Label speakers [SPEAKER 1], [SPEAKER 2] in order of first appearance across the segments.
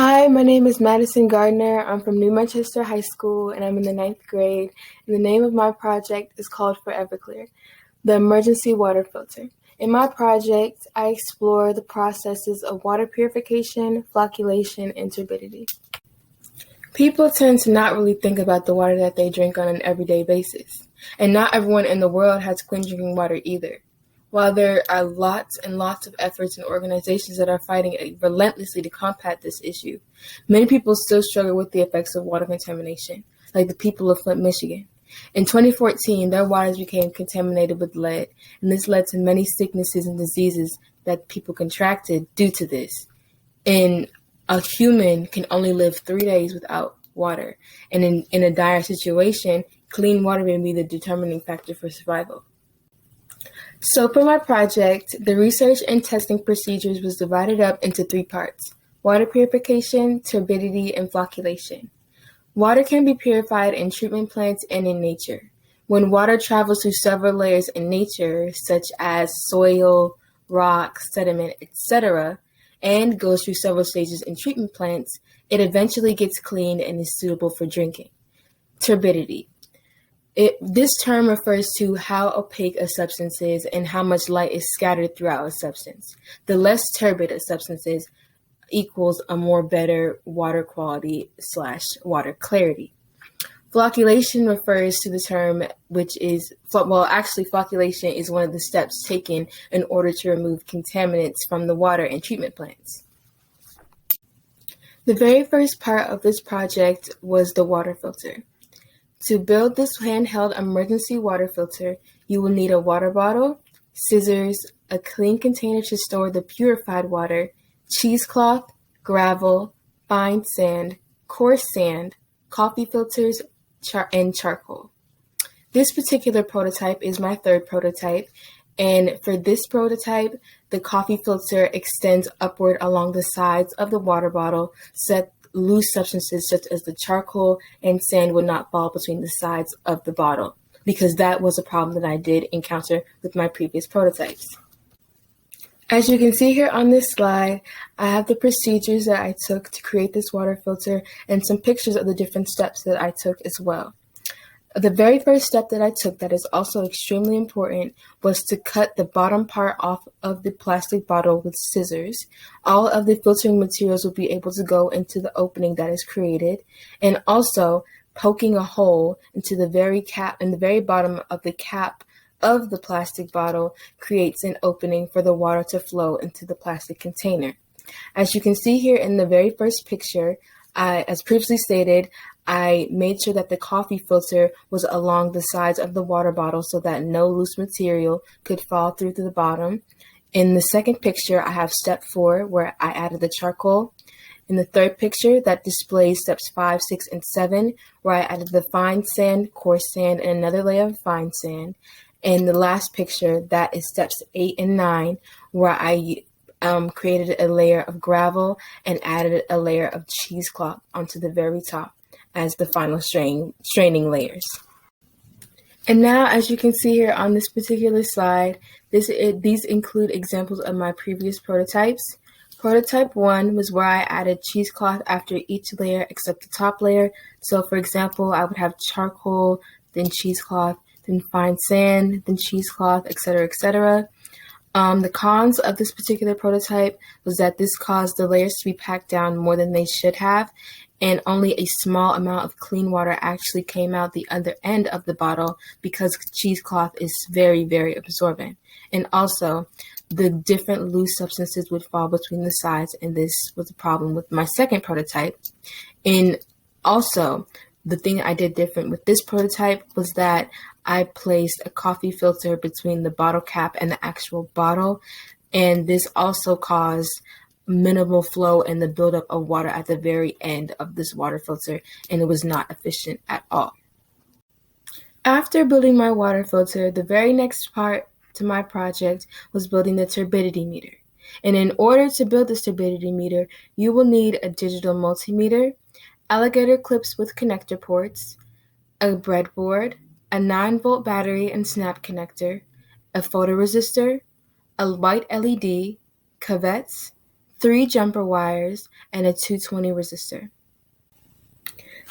[SPEAKER 1] Hi, my name is Maddison Gardner. I'm from New Manchester High School and I'm in the ninth grade. And the name of my project is called Forever Clear, the emergency water filter. In my project, I explore the processes of water purification, flocculation, and turbidity. People tend to not really think about the water that they drink on an everyday basis. And not everyone in the world has clean drinking water either. While there are lots and lots of efforts and organizations that are fighting relentlessly to combat this issue, many people still struggle with the effects of water contamination, like the people of Flint, Michigan. In 2014, their waters became contaminated with lead, and this led to many sicknesses and diseases that people contracted due to this. And a human can only live 3 days without water, and in a dire situation, clean water may be the determining factor for survival. So for my project, the research and testing procedures was divided up into 3 parts: water purification, turbidity, and flocculation. Water can be purified in treatment plants and in nature. When water travels through several layers in nature, such as soil, rock, sediment, etc., and goes through several stages in treatment plants, it eventually gets cleaned and is suitable for drinking. Turbidity. This term refers to how opaque a substance is and how much light is scattered throughout a substance. The less turbid a substance is equals a more better water quality / water clarity. Flocculation refers to the term flocculation is one of the steps taken in order to remove contaminants from the water in treatment plants. The very first part of this project was the water filter. To build this handheld emergency water filter, you will need a water bottle, scissors, a clean container to store the purified water, cheesecloth, gravel, fine sand, coarse sand, coffee filters, and charcoal. This particular prototype is my third prototype, and for this prototype, the coffee filter extends upward along the sides of the water bottle so that loose substances such as the charcoal and sand would not fall between the sides of the bottle, because that was a problem that I did encounter with my previous prototypes. As you can see here on this slide, I have the procedures that I took to create this water filter and some pictures of the different steps that I took as well. The very first step that I took that is also extremely important was to cut the bottom part off of the plastic bottle with scissors. All of the filtering materials will be able to go into the opening that is created, and also poking a hole into the very cap in the very bottom of the cap of the plastic bottle creates an opening for the water to flow into the plastic container. As you can see here in the very first picture, as previously stated, I made sure that the coffee filter was along the sides of the water bottle so that no loose material could fall through to the bottom. In the second picture, I have step 4 where I added the charcoal. In the third picture, that displays steps 5, 6, and 7, where I added the fine sand, coarse sand, and another layer of fine sand. And the last picture, that is steps 8 and 9, where I created a layer of gravel and added a layer of cheesecloth onto the very top as the final straining layers. And now, as you can see here on this particular slide, these include examples of my previous prototypes. Prototype 1 was where I added cheesecloth after each layer except the top layer. So for example, I would have charcoal, then cheesecloth, then fine sand, then cheesecloth, etc., etc. The cons of this particular prototype was that this caused the layers to be packed down more than they should have, and only a small amount of clean water actually came out the other end of the bottle because cheesecloth is very, very absorbent. And also, the different loose substances would fall between the sides, and this was a problem with my second prototype. And also, the thing I did different with this prototype was that I placed a coffee filter between the bottle cap and the actual bottle, and this also caused minimal flow and the buildup of water at the very end of this water filter, and it was not efficient at all. After building my water filter, the very next part to my project was building the turbidity meter. And in order to build this turbidity meter, you will need a digital multimeter, alligator clips with connector ports, a breadboard, a 9-volt battery and snap connector, a photoresistor, a white LED, cuvettes, 3 jumper wires, and a 220 resistor.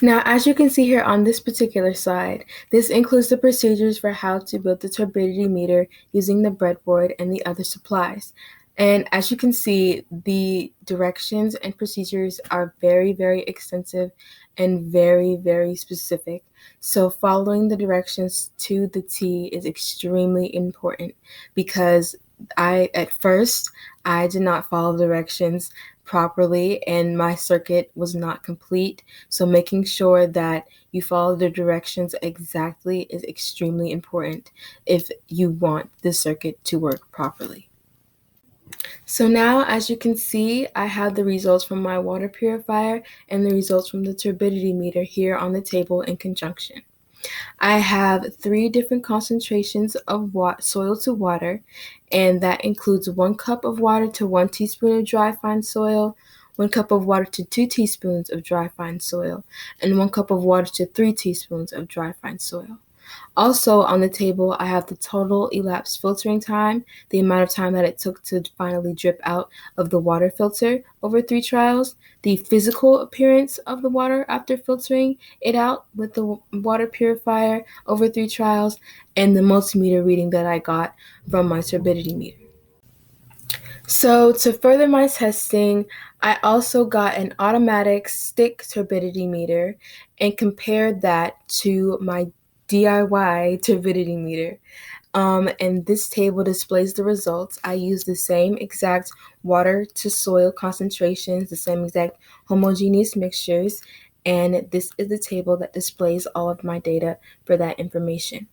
[SPEAKER 1] Now, as you can see here on this particular slide, this includes the procedures for how to build the turbidity meter using the breadboard and the other supplies. And as you can see, the directions and procedures are very, very extensive and very, very specific. So following the directions to the T is extremely important because at first, I did not follow the directions properly and my circuit was not complete. So making sure that you follow the directions exactly is extremely important if you want the circuit to work properly. So now, as you can see, I have the results from my water purifier and the results from the turbidity meter here on the table in conjunction. I have 3 different concentrations of soil to water, and that includes 1 cup of water to 1 teaspoon of dry fine soil, 1 cup of water to 2 teaspoons of dry fine soil, and 1 cup of water to 3 teaspoons of dry fine soil. Also on the table, I have the total elapsed filtering time, the amount of time that it took to finally drip out of the water filter over 3 trials, the physical appearance of the water after filtering it out with the water purifier over 3 trials, and the multimeter reading that I got from my turbidity meter. So to further my testing, I also got an automatic stick turbidity meter and compared that to my DIY turbidity meter. And this table displays the results. I use the same exact water to soil concentrations, the same exact homogeneous mixtures, and this is the table that displays all of my data for that information.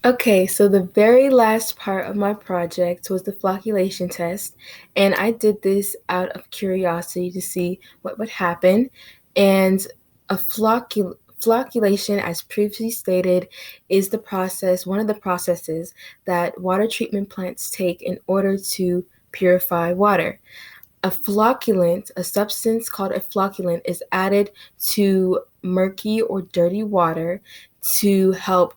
[SPEAKER 1] Okay, so the very last part of my project was the flocculation test, and I did this out of curiosity to see what would happen. And a flocculation, as previously stated, is the process, one of the processes that water treatment plants take in order to purify water. A flocculant, a substance called a flocculant, is added to murky or dirty water to help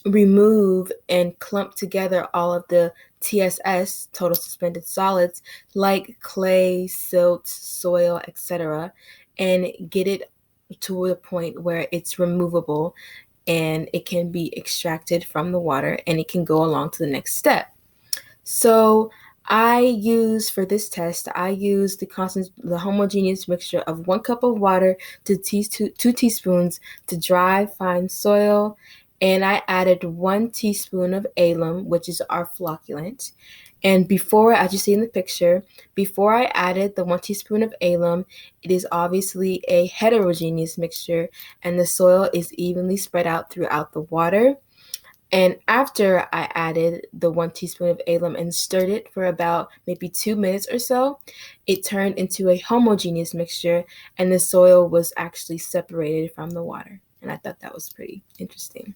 [SPEAKER 1] remove and clump together all of the TSS, total suspended solids, like clay, silt, soil, etc., and get it to a point where it's removable and it can be extracted from the water and it can go along to the next step. So for this test, I use the homogeneous mixture of 1 cup of water to 2 teaspoons to dry fine soil, and I added 1 teaspoon of alum, which is our flocculant. And before, as you see in the picture, before I added the 1 teaspoon of alum, it is obviously a heterogeneous mixture, and the soil is evenly spread out throughout the water. And after I added the 1 teaspoon of alum and stirred it for about maybe 2 minutes or so, it turned into a homogeneous mixture, and the soil was actually separated from the water. And I thought that was pretty interesting.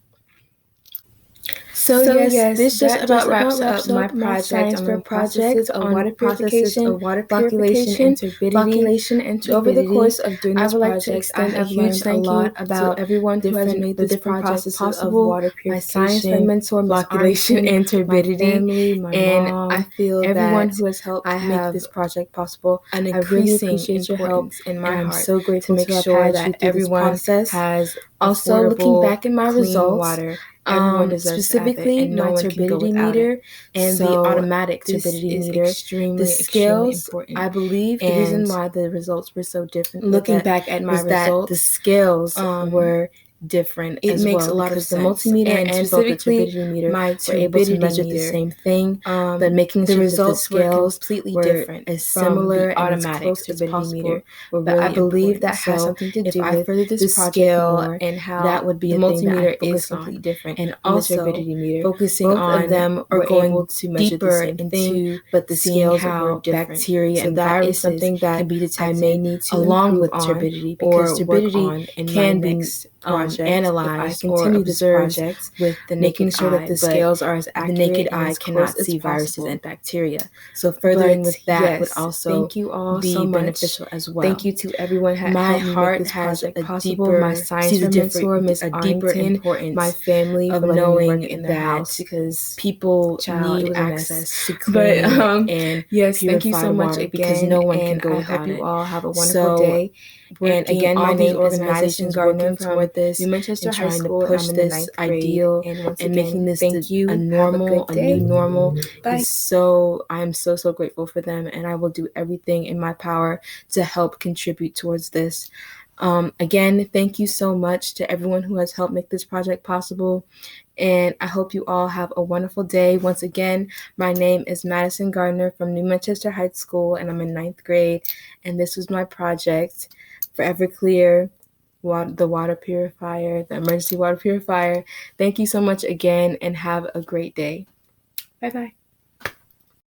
[SPEAKER 1] So yes, this just about wraps up my project on the processes of water purification, flocculation, and turbidity. Over the course of doing this project, I have learned a lot about everyone who has made the different processes possible. Water purification, my science mentor, flocculation, and turbidity, my family, my mom, I feel everyone who has helped make this project possible. An increasing importance in my heart. I'm so grateful to make sure that everyone has also looking back at my results. Water. Everyone deserves specifically and my turbidity meter and the automatic turbidity meter. The scales, I believe, the reason why the results were so different. Looking back at my results, the scales were different. It makes a lot of sense. The multimeter and specifically both the turbidity meter my turbidity were able to measure the same thing, but making the results were completely different, as similar and automatic as close as possible. But I believe that has something to do with the scale and how that would be the multimeter is completely different, and also turbidity meter focusing on them are going to measure the same thing, but the scales are bacteria and viruses something that can be detected I may need to along with turbidity, because turbidity can be analyzed or observed with the naked eye, that the scales are as accurate, the naked eye cannot see viruses and bacteria. So furthering with that would also be beneficial as well. Thank you to everyone who helped me make this project possible. My science mentor, Miss Arlington, my family of knowing in the house, because people need access to clean and yes, thank you so much again, because no one can go without it. I hope you all have a wonderful day. And again, my name is Maddison Gardner toward this New Manchester High School, and I'm in the 9th ideal and making this a normal, a new normal. So I'm so grateful for them, and I will do everything in my power to help contribute towards this. Again, thank you so much to everyone who has helped make this project possible, and I hope you all have a wonderful day. Once again, my name is Maddison Gardner from New Manchester High School, and I'm in 9th grade, and this was my project, Forever Clear, the water purifier, the emergency water purifier. Thank you so much again, and have a great day. Bye-bye.